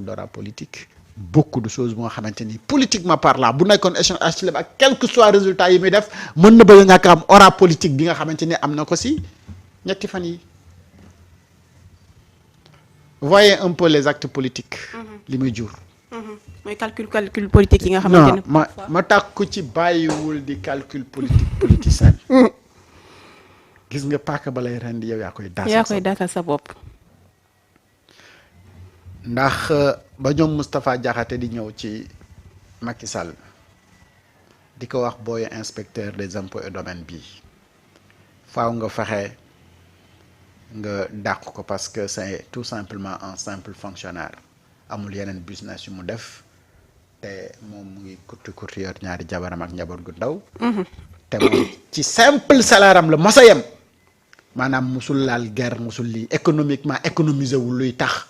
d'ora politique beaucoup de choses moo xamante ni politiquement parlant bu nekkoon échange HLM ak quel que soit résultat yi muy def mën na bëgg a ñàkk am aura politique bi nga xamante ni am na ko si ñetti fan yi voyez un peu les actes politiques li muy jur mooy calcul politique yi nga xamante ne ma tàkku ci bàyyiwul di calcul politicien gis nga paaka ba lay rendi yow yaa koy daasal sa bopp ndax ba ñoom Moustapha Diakhaté di ñëw ci Macky Sall di ko wax booy inspecteur des impôts et domaines bii faaw nga fexe nga dàq ko parce que c'est tout simplement un simple fonctionnaire amul yeneen business yu mu def te moom mu ngi kurti yor ñaari jabaram ak njaboot gu ndaw te moom ci simple salaire am la mos a yem maanaam musul laal guerre musul lii économiquement économiser wul luy tax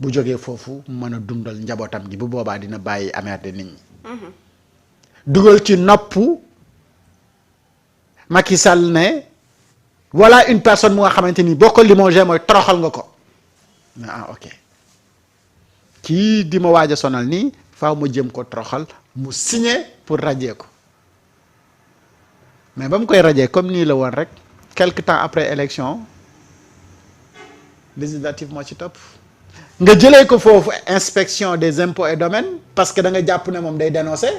bu jógee foofu mën a dundal njabootam gi bu boobaa dina bàyyi amerde nit ñi dugal ci noppu Macky Sall ne voilà une personne mu nga xamante ni boo ko limogé mooy toroxal nga ko ok kii di ma waaj a sonal nii faaw ma jëm ko toroxal mu signé pour radier ko mais ba mu koy radier comme nii la woon rek quelque temps après élection législative moo ci topp nga jëlee ko foofu inspection des impôts et domaines parce que da nga jàpp ne moom day dénoncer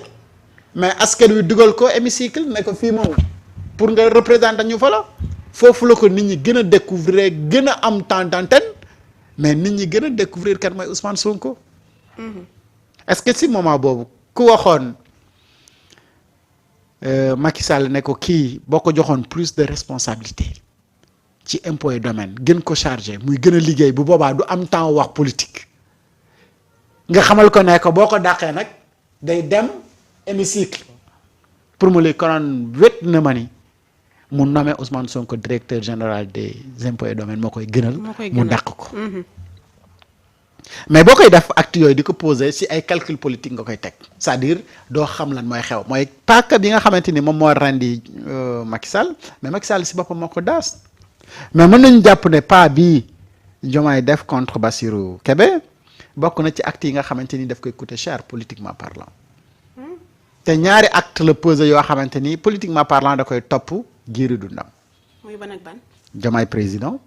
mais askan wi dugal ko hémicycle ne ko fii moom pour nga représenter ñu fa la foofu la ko nit ñi gën a découvrir gën a am temps d'antenne mais nit ñi gën a découvrir kan mooy Ousmane Sonko. Est-ce que si moment boobu ku waxoon Macky Sall ne ko kii boo ko joxoon plus de responsabilité ci impôts et domaines gën ko chargé muy gën a liggéey bu boobaa du am temps wax politique nga xamal ko ne ko boo ko dàqee nag day dem hémicycle pour mu li konoon wét na ma ni mu nommé Ousmane Sonko directeur général des impôts et domaines moo koy gënal mu dàq ko mais boo koy def acte yooyu di ko poser si ay calcul politique nga koy teg c'est-à-dire doo xam lan mooy xew mooy paaka bi nga xamante ni moom moo rendi Macky Sall mais Macky Sall si boppam moo ko daas mais mën nañu jàpp ne pas bii Diomaye def contre Bassirou Kébé bokk na ci acte yi nga xamante ni daf koy coûter cher politiquement parlant te ñaari acte la posé yoo xamante ni politiquement parlant da koy topp giiru dundam. muy ban ak ban. Diomaye président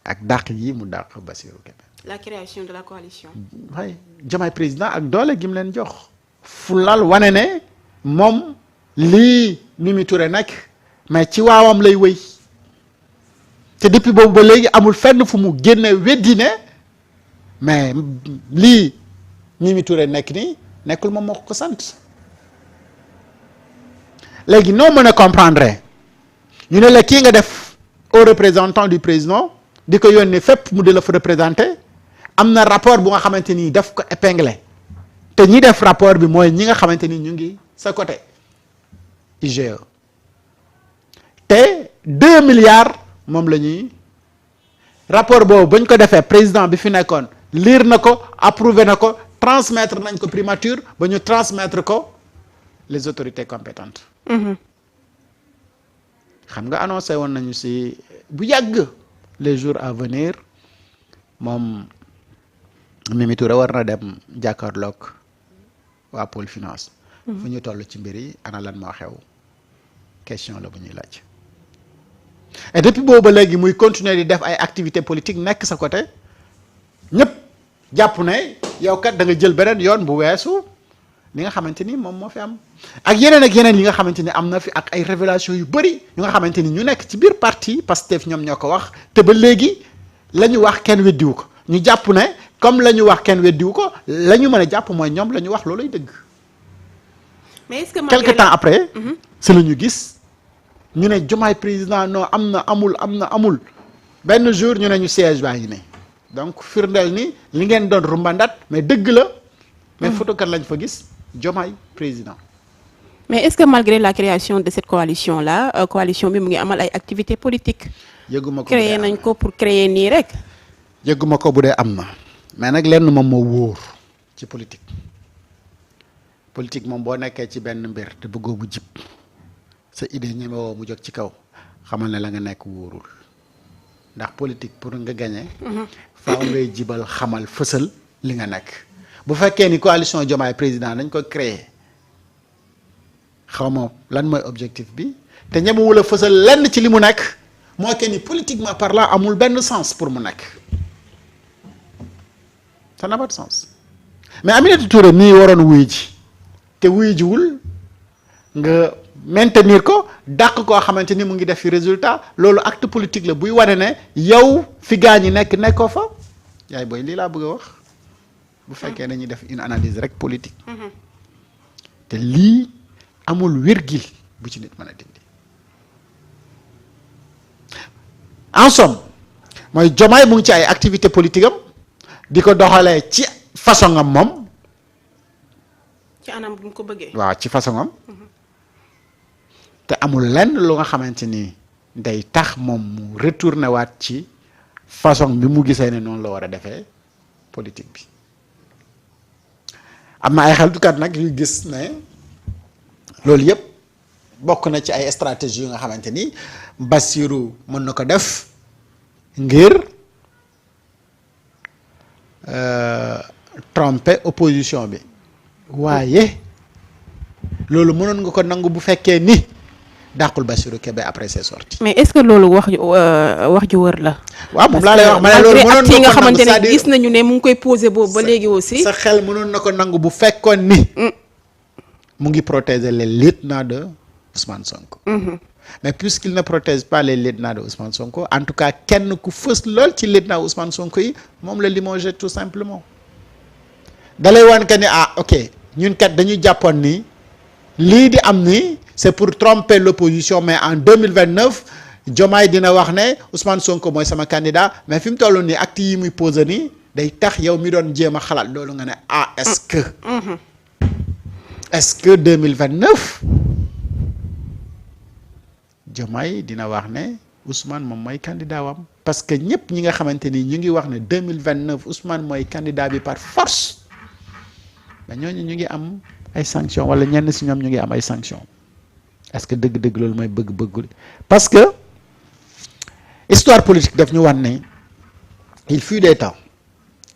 ak dàq yi mu dàq Bassirou Kébé. la création de la coalition. waaye Diomaye président ak doole gi mu leen jox. fulal wane ne moom lii Mimi Touré nag mais ci waawam lay wëy te depuis boobu ba léegi amul fenn fu mu génne weddi ne mais lii Mimi Touré nekk nii nekkul moom moo ko sant léegi noo mën a comprendre ñu ne la kii nga def au représentant du président di ko yónnee fépp mu di la fa représenté am na rapport bu nga xamante ni daf ko épinglé te ñi def rapport bi mooy ñi nga xamante ni ñu ngi sa côté IGE te 2 milliards moom la ñuy rapport boobu bañ ko defee président bi fi nekkoon lire na ko approuvé na ko transmettre nañ ko primature ba ñu transmettre ko les autorités compétentes. xam nga annoncé woon nañu si bu yàgg les jours à venir moom Mimi Touré war na dem jàkkaarloog waa Pôle Finance. fu ñu toll ci mbir yi ana lan moo xew question la bu ñuy laaj. et depuis boobu ba léegi muy continuer di def ay activités politiques nekk sa côté ñëpp jàpp ne yow kat da nga jël beneen yoon bu weesu li nga xamante ni moom moo fi am ak yeneen yi nga xamante ni am na fi ak ay révélation yu bëri yu nga xamante ni ñu nekk ci biir parti Pastef ñoom ñoo ko wax te ba léegi la ñu wax kenn weddiwu ko ñu jàpp ne comme la ñu wax kenn weddiwu ko la ñu mën a jàpp mooy ñoom la ñu wax looluy dëgg. mais est-ce que quelque temps après. si la ñu gis ñu ne Diomaye président non am na amul benn jour ñu ne ñu siège baa ngi ne donc firndeel ni li ngeen doon rumbandat mais dëgg la. mais photo kan lañ fa gis Diomaye président. mais est-ce que malgré la création de cette coalition là coalition bi mu ngi amal ay activités politiques. yëguma ko créé nañ ko pour créer nii rek. yëguma ko bu dee am na mais nag lenn moom moo wóor ci politique moom boo nekkee ci benn mbir te bëggoo mu jib sa idée ñemewoo mu jóg ci kaw xamal ne la nga nekk wóorul ndax politique pour nga gagner faaw ngay jibal xamal fësal li nga nekk bu fekkee ni coalition Diomaye président dañ ko créer xaw ma lan mooy objectif bi te ñemewul a fësal lenn ci li mu nekk moo ke ni politiquement parlant amul benn sens pour mu nekk ça n'a pas de sens mais Aminata Touré mii waroon wuyu ji te wuyu jiwul nga maintenir ko dàq koo xamante ni mu ngi def fi résultat loolu acte politique la buy wane ne yow fi gaa ñi nekk nekkoo fa yaay booy lii laa bëgg a wax bu fekkee dañuy def une analyse rek politique te lii amul virgule bu ci nit mën a dindi en somme mooy Diomaye mu ngi ci ay activité politique am di ko doxalee ci façon am moom ci anam bu mu ko bëggee. waaw ci façon am te amul lenn lu nga xamante ni day tax moom mu retourné waat ci façon bi mu gisee ne noonu la war a defee politique bi am na ay xeltukat nag yu gis ne loolu yëpp bokk na ci ay stratégie yu nga xamante ni Bassirou mën na ko def ngir tromper opposition bi waaye loolu mënoon nga ko nangu bu fekkee ni dàqul Bassirou Kébé après ses sorties. mais est-ce que loolu wax ju wër la. waaw moom laa lay wax ma ne loolu mënoon nga nga ko xamante nangu ne gis nañu ne mu ngi koy posé boobu ba léegi aussi. sa xel mënoon na ko nangu bu fekkoon ni. mu ngi protéger les lieutenants de Ousmane Sonko. mais puisqu'il ne protège pas les lieutenants de Ousmane Sonko en tout cas kenn ku fës lool ci lieutenant Ousmane Sonko yi moom la limogé tout simplement. dalay wan que ni ok ñun kat dañuy jàppoon ni lii di am ni c'est pour tromper l'opposition mais en 2029 Diomaye dina wax ne Ousmane Sonko mooy sama candidat mais fi mu toll nii acte yi muy posé nii day tax yow mi doon jéem a xalaat loolu nga ne est-ce que 2029 Diomaye dina wax ne Ousmane moom mooy candidat wam parce que ñëpp ñi nga xamante ni ñu ngi wax ne 2029 Ousmane mooy candidat bi par force mais ñooñu ñu ngi am ay sanctions wala ñenn si ñoom ñu ngi am ay sanctions est-ce que dëgg-dëgg loolu mooy bëgg-bëgg parce que histoire politique daf ñu wan ne il fut des temps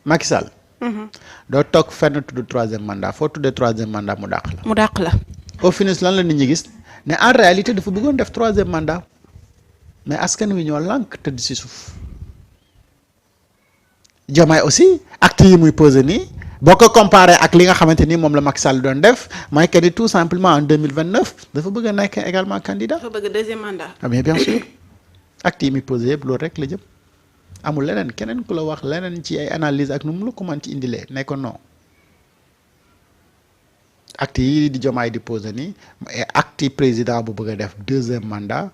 Macky Sall. doo toog fenn tudd troisième mandat foo tuddee troisième mandat mu dàq la. au finish lan la nit ñi gis ne en réalité dafa bëggoon def troisième mandat mais askan wi ñoo lànk tëdd si suuf Diomaye aussi acte yi muy posé nii boo ko comparé ak li nga xamante ni moom la Macky Sall doon def mooy que ni tout simplement en 2029 dafa bëgg a nekk également candidat. dafa bëgg deuxième mandat. mais bien sûr acte yi muy posé yëpp loolu rek la jëm amul leneen keneen ku la wax leneen ci ay analyse ak nu mu la ko mën ci indilee ne ko non acte yi di Diomaye di posé nii acte président bu bëgg a def deuxième mandat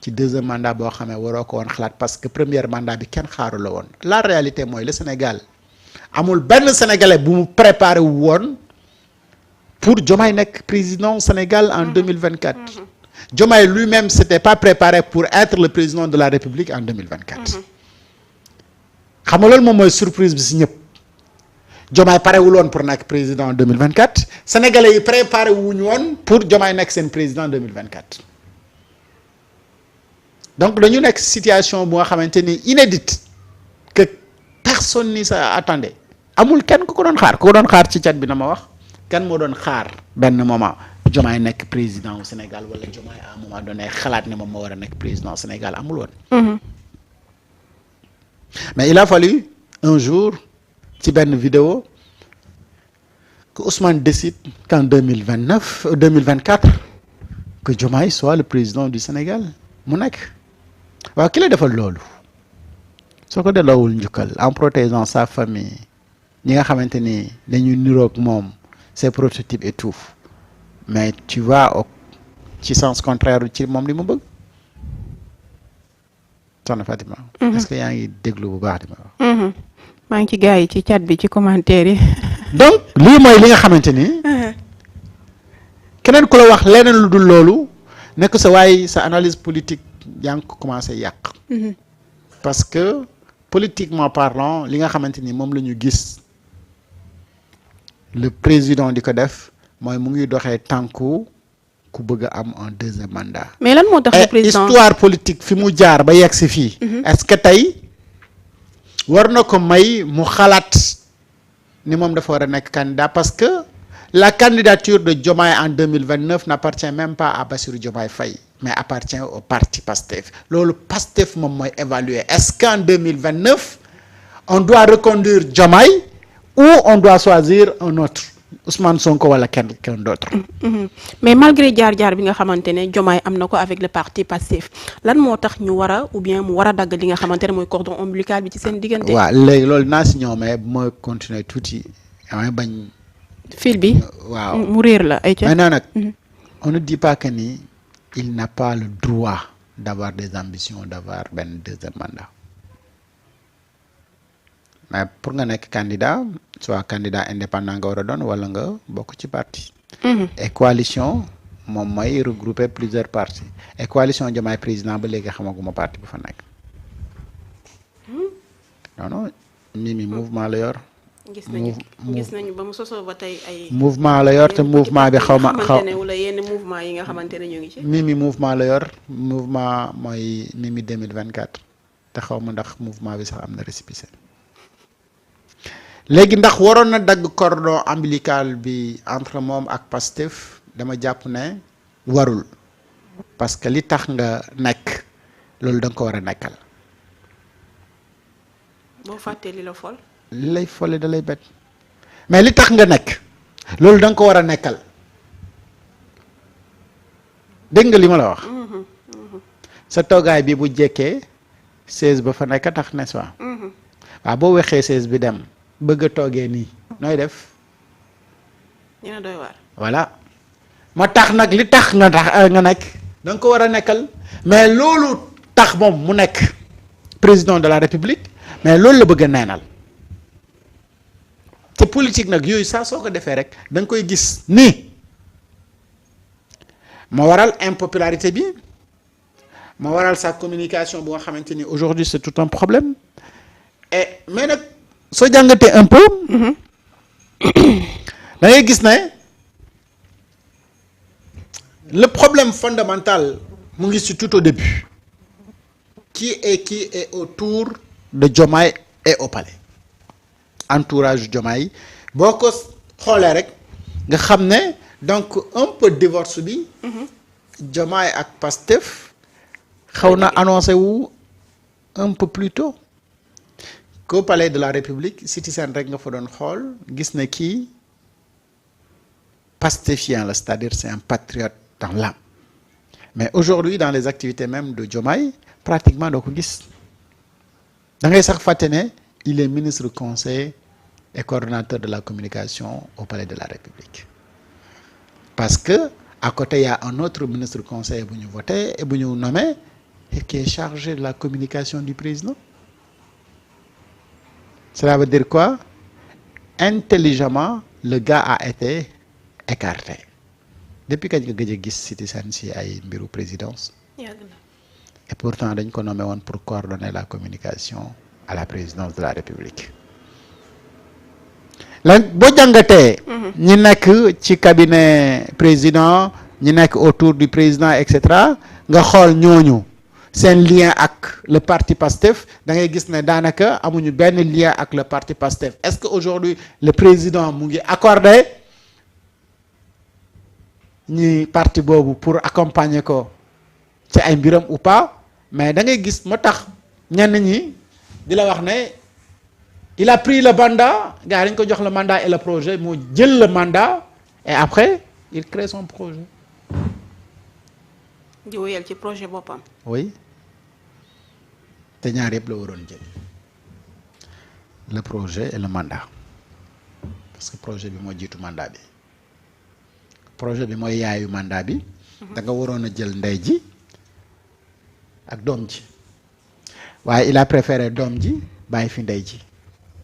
ci deuxième mandat boo xamee waroo ko woon xalaat parce que premier mandat bi kenn xaaru la woon la réalité mooy le Sénégal amul benn sénégalais bu mu préparé wu woon pour Diomaye nekk président Sénégal en 2024 Diomaye lui-même s'était pas préparé pour être le président de la République en 2024 xam nga loolu moom mooy surprise bi si ñëpp Diomaye parewul woon pour nekk président en 2024 sénégalais yi préparé wuñu woon pour Diomaye nekk seen président 2024 donc dañu nekk situation bu nga xamante ni inédite que personne ni ça attendait amul kenn ku ko doon xaar ci cat bi na ma wax kenn moo doon xaar benn moment Diomaye nekk président au Sénégal wala Diomaye à un moment donné xalaat ne moom moo war a nekk président au Sénégal amul woon. mais il a fallu un jour ci benn vidéo que Ousmane décide qu'en 2024 que Diomaye soit le président du Sénégal mu nekk waaw ki la defal loolu soo ko delloowul njukkal en protégeant sa famille ñi nga xamante ni dañuy niroog moom ses prototypes et tout mais tu vas ci sens contraire ci moom li mu bëgg soxna Fatima. est-ce que yaa ngi déglu bu baax di ma wax. maa ngi ci gars yi ci chat bi ci commentaire yi. donc lii mooy li nga xamante ni. keneen ku la wax leneen lu dul loolu nekk sa waaye sa analyse politique yaa ngi ko commencé yàq. parce que politiquement parlant li nga xamante ni moom la ñu gis le président di ko def mooy mu ngi doxee tànku ku bëgg a am un deuxième mandat. mais lan moo tax le président histoire politique fi mu jaar ba yegg si fii. est-ce que tey war na ko may mu xalaat ni moom dafa war a nekk candidat parce que la candidature de Diomaye en 2029 n'appartient même pas à Bassirou Diomaye Faye mais appartient au parti PASTEF loolu PASTEF moom mooy évaluer est-ce qu'en 2029 on doit reconduire Diomaye ou on doit choisir un autre Ousmane Sonko wala quelqu'un d'autre. mais malgré jaar-jaar bi nga xamante ne Diomaye am na ko avec le parti Pastef lan moo tax ñu war a ou bien mu war a dagg li nga xamante ne mooy cordon ombilical bi ci seen diggante. waaw léegi loolu naa si ñëw mais bu ma continuer tuuti damay bañ. fil bi. waaw mu réer la ay ca. maintenant nag on ne dit pas que ni il n'a pas le droit d'avoir des ambitions d'avoir benn deuxième mandat. mais pour nga nekk candidat soit candidat indépendant nga war a doon wala nga bokk ci parti. et coalition moom mooy regrouper plusieurs partis et coalition Diomaye président ba léegi xamaguma parti bu fa nekk. non non Mimi mouvement la yor. gis nañu ba mu sosoo ba tey ay. mouvement la yor te mouvement bi xaw ma wala yenn mouvement yi nga xamante ne ñu ngi ci. Mimi mouvement la yor mouvement mooy Mimi 2024 te xaw ma ndax mouvement bi sax am na récépissé. léegi ndax waroon na dagg cordon ombilical bi entre moom ak Pastef dama jàpp ne warul parce que li tax nga nekk loolu da nga ko war a nekkal. boo fàttee li la fol. li lay fole da lay bett mais li tax nga nekk loolu da nga ko war a nekkal dégg nga li ma la wax. sa toogaay bi bu jekkee 16 ba fa nekk tax n'est-ce pas. waaw boo waxee 16 bi dem. bëgg a toogee nii nooy def. dina doy waar. voilà moo tax nag li tax nga nekk da nga ko war a nekkal mais loolu tax moom mu nekk président de la république mais loolu la bëgg a neenal te politique nag yooyu saa soo ko defee rek da nga koy gis nii moo waral impopularité bi moo waral sa communication bu nga xamante ni aujourd'hui c'est tout un problème et mais nag. soo jàngatee un peu da ngay gis ne le problème fondamental mu ngi ci tout au début qui est autour de Diomaye et au palais entourage Diomaye boo ko xoolee rek nga xam ne donc un peu divorce bi Diomaye ak Pastef xaw na annoncé wu un peu plus tôt qu'au palais de la République citoyen rek nga fa doon xool gis na kii pastéfien la c'est-à-dire c'est un patriote dans l'âme mais aujourd'hui dans les activités même de Diomaye pratiquement doo ko gis da ngay sax fàtte ne il est ministre conseiller et coordonnateur de la communication au palais de la République parce que à côté il y a un autre ministre conseiller bu ñu voté et bu ñu nommé et qui est chargé de la communication du président. Cela veut dire quoi? Intelligemment, le gars a été écarté. Depuis kañ nga gëj a gis citoyen si ay mbiru présidence. Et pourtant dañ ko nommé woon pour coordonner la communication à la présidence de la République. lan boo jàngatee. ñi nekk ci cabinet président ñi nekk autour du président et cetera nga xool ñooñu. seen lien ak le parti PASTEF da ngay gis ne daanaka amuñu benn lien ak le parti PASTEF est-ce que aujourd'hui le président mu ngi accordé ñi parti boobu pour accompagner ko ci ay mbiram ou pas mais da ngay gis moo tax ñenn ñi di la wax ne il a pris le mandat gars dañ ko jox le mandat et le projet moo jël le mandat et après il crée son projet. di wéyal ci projet boppam. oui te ñaar yëpp la waroon jël le projet et le mandat parce que projet bi moo jiitu mandat bi projet bi mooy yaayu mandat bi. da nga waroon a jël ndey ji ak doom ji waaye il a préféré doom ji bàyyi fi ndey ji.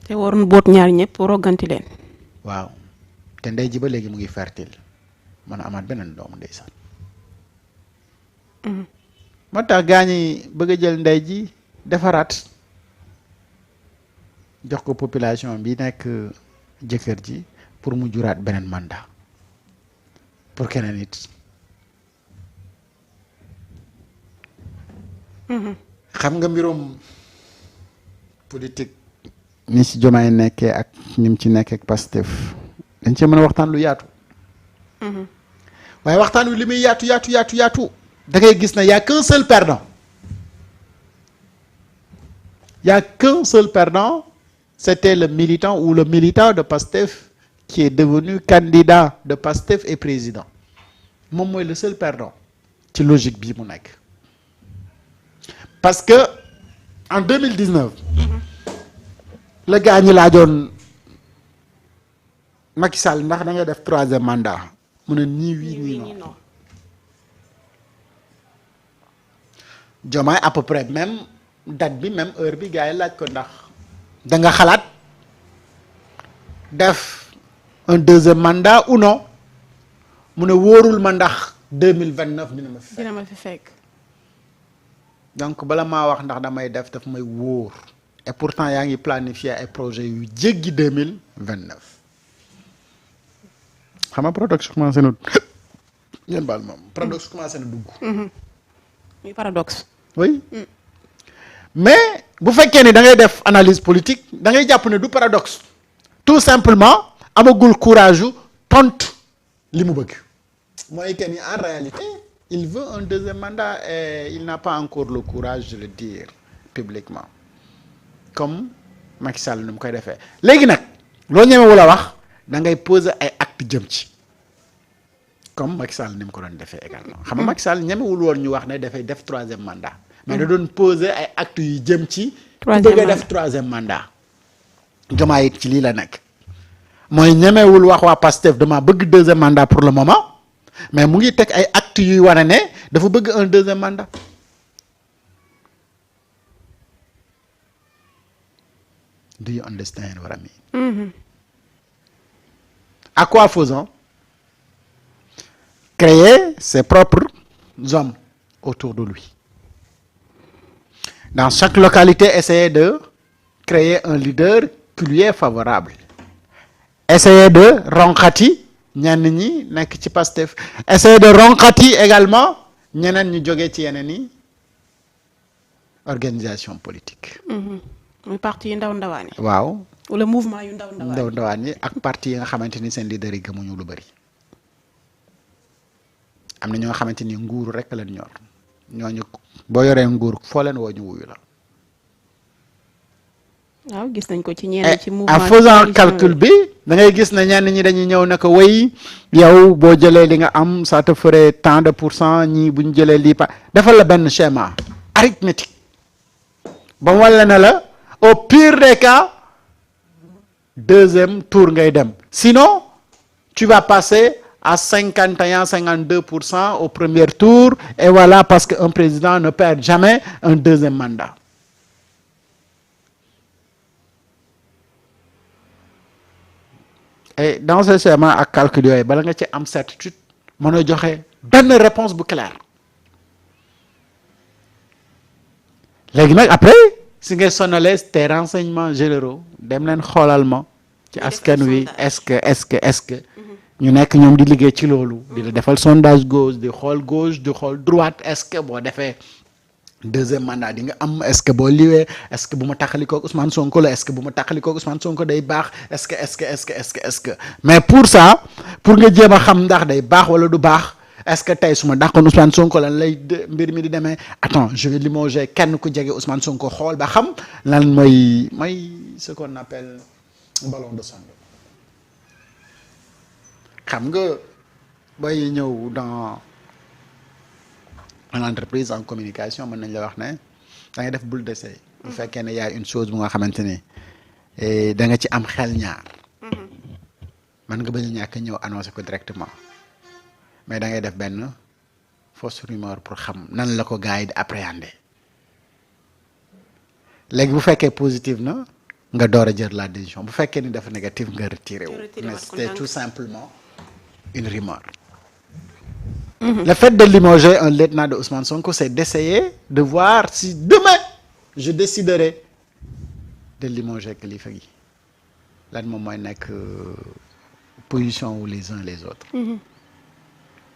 te waroon boot ñaar ñëpp rogganti leen. waaw te ndey ji ba léegi mu ngi fertile mën a amaat beneen doom ndeysaan. moo tax gaa ñi bëgg a jël ndey ji defaraat jox ko population bi nekk jëkkër ji pour mu juraat beneen mandat pour keneen it. xam nga mbirum politique ni si Diomaye nekkee ak ni mu ci nekkee ak Pastef dañ cee mën a waxtaan lu yaatu. waaye waxtaan wi li muy yaatu da ngay gis ne y a qu'un seul perdant. Il y a qu'un seul perdant, c'était le militant ou le militant de Pastef qui est devenu candidat de Pastef et président. Moom mooy le seul perdant ci logique bii mu nekk. Parce que en 2019 la gars ñi laajoon Macky Sall ndax da ngay def 3e mandat mu ne ni oui ni non. Diomaye à peu près même date bi même heure bi gars yi laaj ko ndax da nga xalaat def un 2e mandat ou non mu ne wóorul ma ndax 2029 dina ma fi fekk. donc bala maa wax ndax damay def daf may wóor et pourtant yaa ngi planifier ay projets yu jéggi 2029 xam nga paradoxe commencé na ngeen baal moom paradoxe commencé na dugg. muy paradoxe. oui. mais bu fekkee ni da ngay def analyse politique da ngay jàpp ne du paradoxe tout simplement amagul courage yu tontu li mu bëgg. mooy que ni en réalité il veut un 2e mandat et il n'a pas encore le courage de le dire publiquement comme Macky Sall ni mu koy defee. léegi nag loo ñemewul a wax da ngay poser ay actes jëm ci comme Macky Sall ni mu ko doon defee également. xam nga Macky Sall ñemewul woon ñu wax ne dafay def 3e mandat. mais da doon poser ay actes yu jëm ci. bëgg a def 3e mandat. Diomaye it ci lii la nekk. mooy ñemewul wax waa Pastef dama bëgg 2e mandat pour le moment mais mu ngi teg ay actes yuy wane ne dafa bëgg un 2e mandat. Do you understand what I mean? À quoi faisant? Créer ses propres hommes autour de lui. Dans chaque localité, essayer de créer un leader qui lui est favorable. Essayer de ronqati ñenn ñi nekk ci Pastef. Essayer de ronqati également ñeneen ñu jógee ci yeneen i organisation politique. muy parti yu ndaw ndawaan yi. waaw. wala mouvement yu ndaw ndawaan yi ak parti yi nga xamante ni seen leader yi gëmuñu lu bëri. am na ñoo xamante ni nguuru rek leen ñor ñooñu boo yoree nguur foo leen woo ñu wuyu la. waaw gis nañ ko ci ñenn ci mouvement. en faisant calcul bi da ngay gis ne ñenn ñi dañuy ñëw ne ko wéy yow boo jëlee li nga am ça te ferait tant de % ñii bu ñu jëlee lii pa defal la benn schéma arithmétique ba mu wàll ne la au pire des cas 2e tour ngay dem sinon tu vas passer à 51-52% au premier tour et voilà parce qu'un président ne perd jamais un 2e mandat. Et dans ce schéma ak calcul yooyu bala nga ci am certitude mën a joxe benn réponse bu claire léegi nag après si ngay sonalee tes renseignements généraux dem leen xoolal ma ci askan wi est-ce que ñu nekk ñoom di liggéey ci loolu di la defal sondage gauche di xool droite est-ce que boo defee 2e mandat di nga am est-ce que boo liwee est-ce que bu ma taxalikoo Ousmane Sonko la est-ce que bu ma taxalikoo Ousmane Sonko day baax est-ce que mais pour ça pour nga jéem a xam ndax day baax wala du baax est-ce que tey su ma dàqoon Ousmane Sonko lan lay mbir mi di demee attends je vais limoger kenn ku jege Ousmane Sonko xool ba xam lan mooy ce qu'on appelle ballon de sonde. xam nga bay ñëw dans en entreprise en communication mën nañ la wax ne da ngay def boule d'essai. bu fekkee ne y a une chose bu nga xamante ni da nga ci am xel ñaar. mën nga bañ a ñàkk ñëw annoncer ko directement mais da ngay def benn fausse rumeur pour xam nan la ko gars yi di appréhender léegi bu fekkee positive na nga door a jël la décision bu fekkee ni dafa négatif nga retiré wu. mais c'était tout simplement une rumeur. Le fait de limoger un lieutenant de Ousmane Sonko, c'est d'essayer de voir si demain je déciderai de limoger Kilifeu gi lan moom mooy nekk position wu les uns les autres.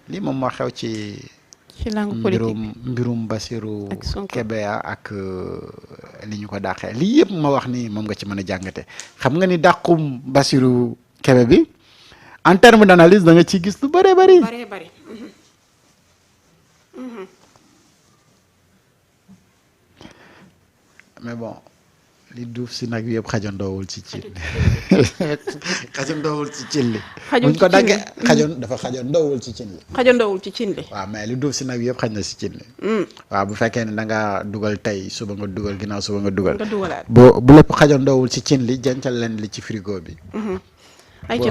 lii moom moo xew ci ci langue politique mbirum Bassirou ak Sonko. Kébé ak li ñu ko dàqee lii yëpp ma wax ni moom nga ci mën a jàngate xam nga ni dàqum Bassirou Kébé bi en terme d'analyse da nga ciy gis lu bëree bëri. bëree bëri. mais bon li duuf si nag yëpp xajandoowul ci cin xajandoowul ci cin li. xajul buñ ko ci cin li. daggee dafa xajandoowul ci cin li. xajandoowul ci cin li. waaw mais li duuf si nag yëpp xaj na si cin li. waaw bu fekkee ne da nga dugal tey suba nga dugal ginnaaw suba nga dugal. nga dugalaat. bu lépp xajandoowul ci cin li jancal leen li ci frigo bi.